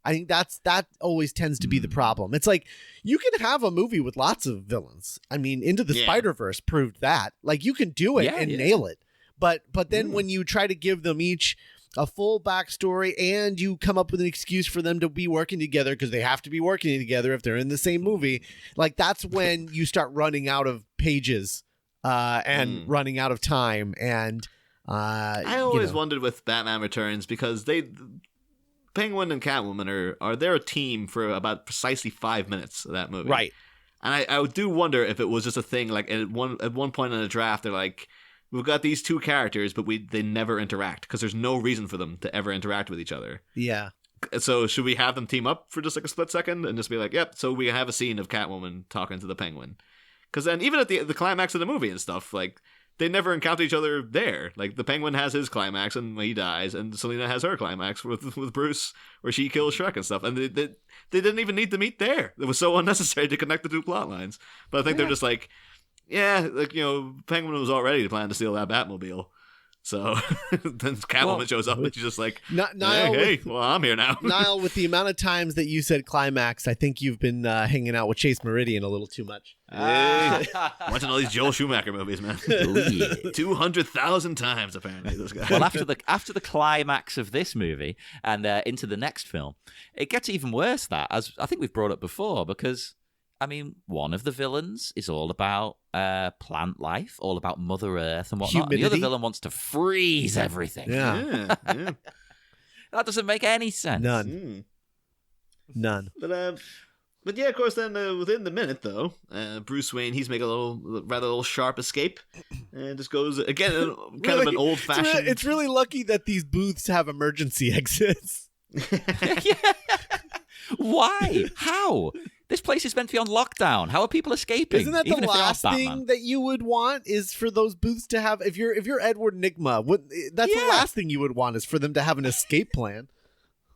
[SPEAKER 4] I think that always tends to be the problem. It's like, you can have a movie with lots of villains. I mean, Into the Spider-Verse proved that. Like, you can do it and nail it. But then when you try to give them each a full backstory and you come up with an excuse for them to be working together because they have to be working together if they're in the same movie, like, that's when you start running out of pages and running out of time. And
[SPEAKER 2] I always wondered with Batman Returns because Penguin and Catwoman are they're a team for about precisely 5 minutes of that movie.
[SPEAKER 4] Right.
[SPEAKER 2] And I do wonder if it was just a thing, like at one point in the draft, they're like, we've got these two characters, but they never interact because there's no reason for them to ever interact with each other.
[SPEAKER 4] Yeah.
[SPEAKER 2] So should we have them team up for just like a split second and just be like, yep, so we can have a scene of Catwoman talking to the Penguin? Because then even at the climax of the movie and stuff, like, they never encounter each other there. Like, the Penguin has his climax and he dies, and Selina has her climax with Bruce, where she kills Shrek and stuff. And they didn't even need to meet there. It was so unnecessary to connect the two plot lines. But I think they're just like, Penguin was already planning to steal that Batmobile. So then Catwoman shows up and she's just like, well, I'm here now.
[SPEAKER 4] Niall, with the amount of times that you said climax, I think you've been hanging out with Chase Meridian a little too much.
[SPEAKER 2] Hey, watching all these Joel Schumacher movies, man. 200,000 times, apparently, this guy.
[SPEAKER 3] Well, after the climax of this movie and into the next film, it gets even worse, that, as I think we've brought up before, because, I mean, one of the villains is all about plant life, all about Mother Earth and whatnot. And the other villain wants to freeze everything.
[SPEAKER 4] Yeah.
[SPEAKER 3] That doesn't make any sense.
[SPEAKER 4] None.
[SPEAKER 2] But yeah, of course, then within the minute, though, Bruce Wayne, he's making a little sharp escape and just goes, again, kind of an old-fashioned...
[SPEAKER 4] It's really lucky that these booths have emergency exits.
[SPEAKER 3] Why? How? This place is meant to be on lockdown. How are people escaping?
[SPEAKER 4] Isn't that
[SPEAKER 3] even
[SPEAKER 4] the
[SPEAKER 3] if they are
[SPEAKER 4] last
[SPEAKER 3] Batman?
[SPEAKER 4] thing that you would want is for those booths to have? If you're Edward Nygma, that's the
[SPEAKER 3] Yeah.
[SPEAKER 4] last thing you would want is for them to have an escape plan.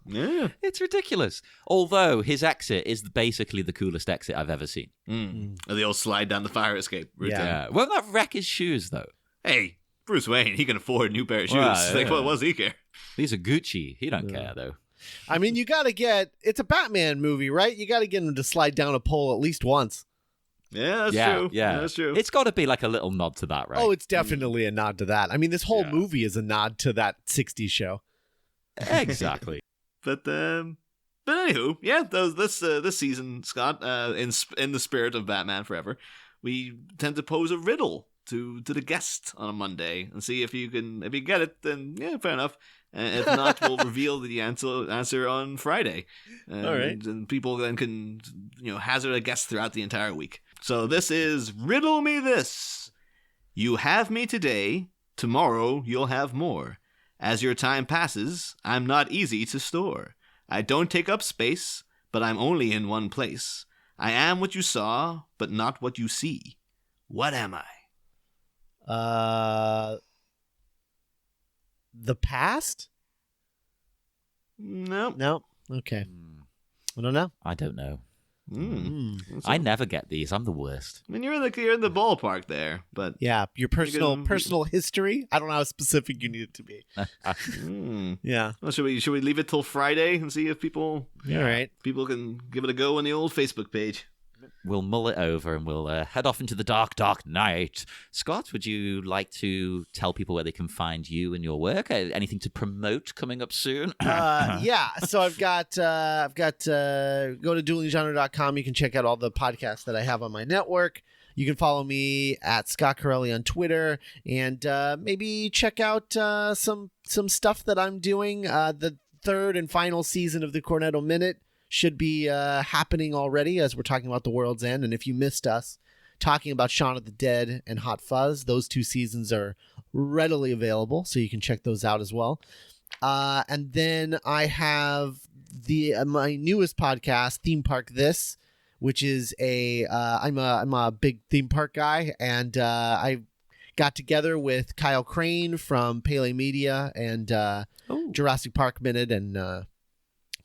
[SPEAKER 2] Yeah.
[SPEAKER 3] It's ridiculous. Although his exit is basically the coolest exit I've ever seen.
[SPEAKER 2] The old slide down the fire escape routine.
[SPEAKER 4] Yeah.
[SPEAKER 3] Won't that wreck his shoes, though?
[SPEAKER 2] Hey, Bruce Wayne, he can afford a new pair of shoes.
[SPEAKER 3] Well,
[SPEAKER 2] Like,
[SPEAKER 3] yeah.
[SPEAKER 2] what does he care?
[SPEAKER 3] These are Gucci. He don't care, though.
[SPEAKER 4] I mean, you got to it's a Batman movie, right? You got to get him to slide down a pole at least once.
[SPEAKER 2] Yeah, that's true.
[SPEAKER 3] Yeah,
[SPEAKER 2] That's true.
[SPEAKER 3] It's got to be like a little nod to that, right?
[SPEAKER 4] Oh, it's definitely a nod to that. I mean, this whole
[SPEAKER 3] Yeah.
[SPEAKER 4] movie is a nod to that 60s show.
[SPEAKER 3] Exactly.
[SPEAKER 2] But anywho, yeah, this season, Scott, in the spirit of Batman Forever, we tend to pose a riddle to the guest on a Monday and see if you get it, then yeah, fair enough. If not, we'll reveal the answer on Friday.
[SPEAKER 4] All right.
[SPEAKER 2] And people then can hazard a guess throughout the entire week. So this is Riddle Me This. You have me today, tomorrow you'll have more. As your time passes, I'm not easy to store. I don't take up space, but I'm only in one place. I am what you saw, but not what you see. What am I?
[SPEAKER 4] The past?
[SPEAKER 2] Nope.
[SPEAKER 4] No. Okay. I don't know.
[SPEAKER 3] I don't know.
[SPEAKER 2] So-
[SPEAKER 3] I never get these. I'm the worst.
[SPEAKER 2] I mean, you're in the ballpark there, but
[SPEAKER 4] Yeah, your personal
[SPEAKER 2] can-
[SPEAKER 4] personal history. I don't know how specific you need it to be. Yeah.
[SPEAKER 2] Well, should we leave it till Friday and see if people
[SPEAKER 4] All right.
[SPEAKER 2] can give it a go on the old Facebook page?
[SPEAKER 3] We'll mull it over and we'll head off into the dark, dark night. Scott, would you like to tell people where they can find you and your work? Anything to promote coming up soon?
[SPEAKER 4] Yeah. So I've got go to duelinggenre.com. You can check out all the podcasts that I have on my network. You can follow me at Scott Carelli on Twitter, and maybe check out some stuff that I'm doing. The third and final season of the Cornetto Minute should be happening already as we're talking about The World's End. And if you missed us talking about Shaun of the Dead and Hot Fuzz, those 2 seasons are readily available, so you can check those out as well. And then I have my newest podcast, Theme Park This, which is I'm a big theme park guy, and I got together with Kyle Crane from Pele Media and Jurassic Park Minute and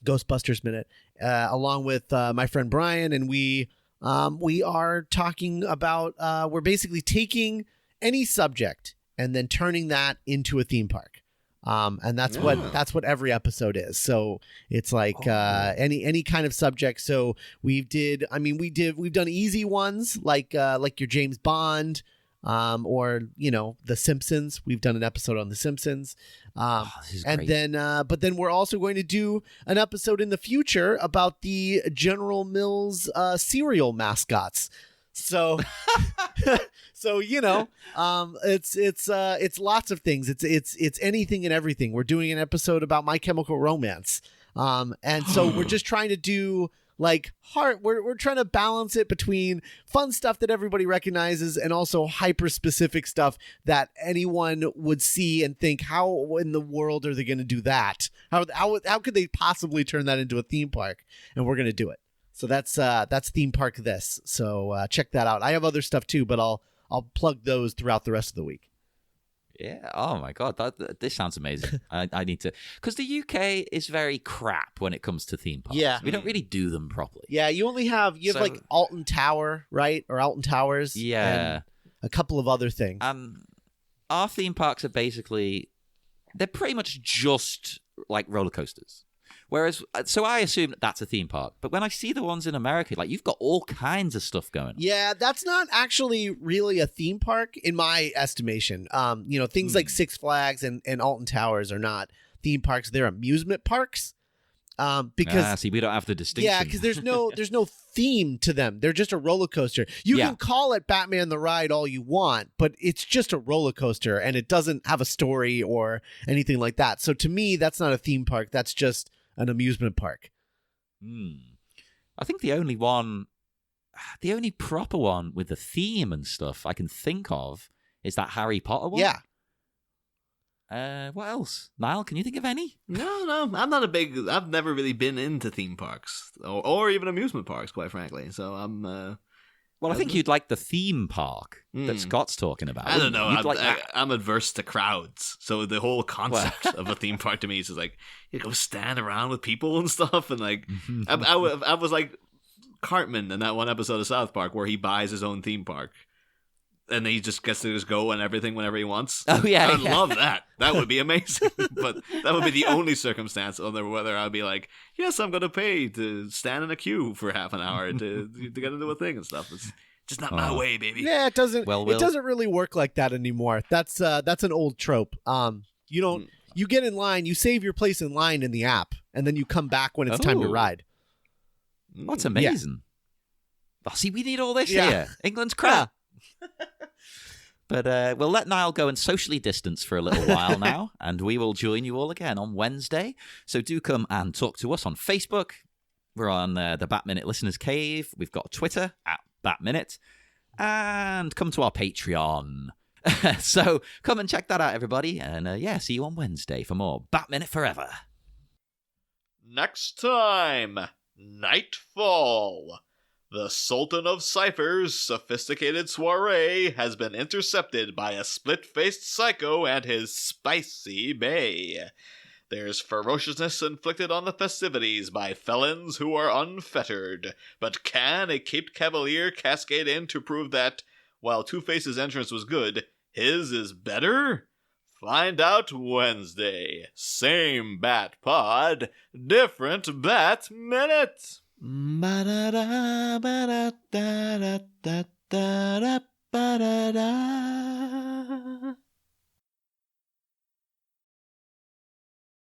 [SPEAKER 4] Ghostbusters Minute, along with my friend Brian, and we are talking about we're basically taking any subject and then turning that into a theme park. And that's what every episode is. So it's like any kind of subject. So we've done easy ones like your James Bond, or The Simpsons. We've done an episode on The Simpsons.
[SPEAKER 3] This is
[SPEAKER 4] and
[SPEAKER 3] great.
[SPEAKER 4] then but then we're also going to do an episode in the future about the General Mills cereal mascots. So it's lots of things. It's anything and everything. We're doing an episode about My Chemical Romance. And so we're just trying to do we're trying to balance it between fun stuff that everybody recognizes and also hyper specific stuff that anyone would see and think, how in the world are they going to do that? How could they possibly turn that into a theme park? And we're going to do it. So that's Theme Park This. So check that out. I have other stuff too, but I'll plug those throughout the rest of the week.
[SPEAKER 3] Yeah. Oh my God. This sounds amazing. I need to, because the UK is very crap when it comes to theme parks.
[SPEAKER 4] Yeah.
[SPEAKER 3] We don't really do them properly.
[SPEAKER 4] Yeah, you have like Alton Tower, right? Or Alton Towers.
[SPEAKER 3] Yeah.
[SPEAKER 4] And a couple of other things.
[SPEAKER 3] Our theme parks are they're pretty much just like roller coasters. Whereas, so I assume that's a theme park. But when I see the ones in America, you've got all kinds of stuff going on.
[SPEAKER 4] Yeah, that's not actually really a theme park in my estimation. Things like Six Flags and Alton Towers are not theme parks. They're amusement parks. Because
[SPEAKER 3] see, we don't have the distinction.
[SPEAKER 4] Yeah, because there's no theme to them. They're just a roller coaster. You can call it Batman the Ride all you want, but it's just a roller coaster, and it doesn't have a story or anything like that. So to me, that's not a theme park. That's just an amusement park.
[SPEAKER 3] I think the only proper one with a theme and stuff I can think of is that Harry Potter one.
[SPEAKER 4] Yeah.
[SPEAKER 3] What else? Niall, can you think of any?
[SPEAKER 2] No, I've never really been into theme parks or even amusement parks, quite frankly. So I'm.
[SPEAKER 3] Well, I think you'd like the theme park that Scott's talking about.
[SPEAKER 2] I don't know.
[SPEAKER 3] Like
[SPEAKER 2] I'm adverse to crowds, so the whole concept of a theme park to me is just like you go stand around with people and stuff, and like I was like Cartman in that one episode of South Park where he buys his own theme park. And he just gets to just go and everything whenever he wants.
[SPEAKER 3] Oh, yeah.
[SPEAKER 2] I'd love that. That would be amazing. But that would be the only circumstance under whether I'd be like, yes, I'm going to pay to stand in a queue for half an hour to get into a thing and stuff. It's just not my way, baby.
[SPEAKER 4] Yeah, it doesn't.
[SPEAKER 3] Well,
[SPEAKER 4] it doesn't really work like that anymore. That's an old trope. You don't. You get in line. You save your place in line in the app, and then you come back when it's time to ride.
[SPEAKER 3] That's amazing. Yeah. Oh, see, we need all this here. England's crap. But we'll let Niall go and socially distance for a little while now, and we will join you all again on Wednesday. So do come and talk to us on Facebook. We're on the Bat Minute Listeners Cave. We've got Twitter at Bat Minute, and come to our Patreon. So come and check that out, everybody. And see you on Wednesday for more Bat Minute Forever.
[SPEAKER 2] Next time, Nightfall. The Sultan of Cypher's sophisticated soiree has been intercepted by a split-faced psycho and his spicy bae. There's ferociousness inflicted on the festivities by felons who are unfettered. But can a caped cavalier cascade in to prove that, while Two-Face's entrance was good, his is better? Find out Wednesday. Same Bat Pod, different Bat Minute. Ba-da-da, ba-da-da-da-da-da-da-da-da-da.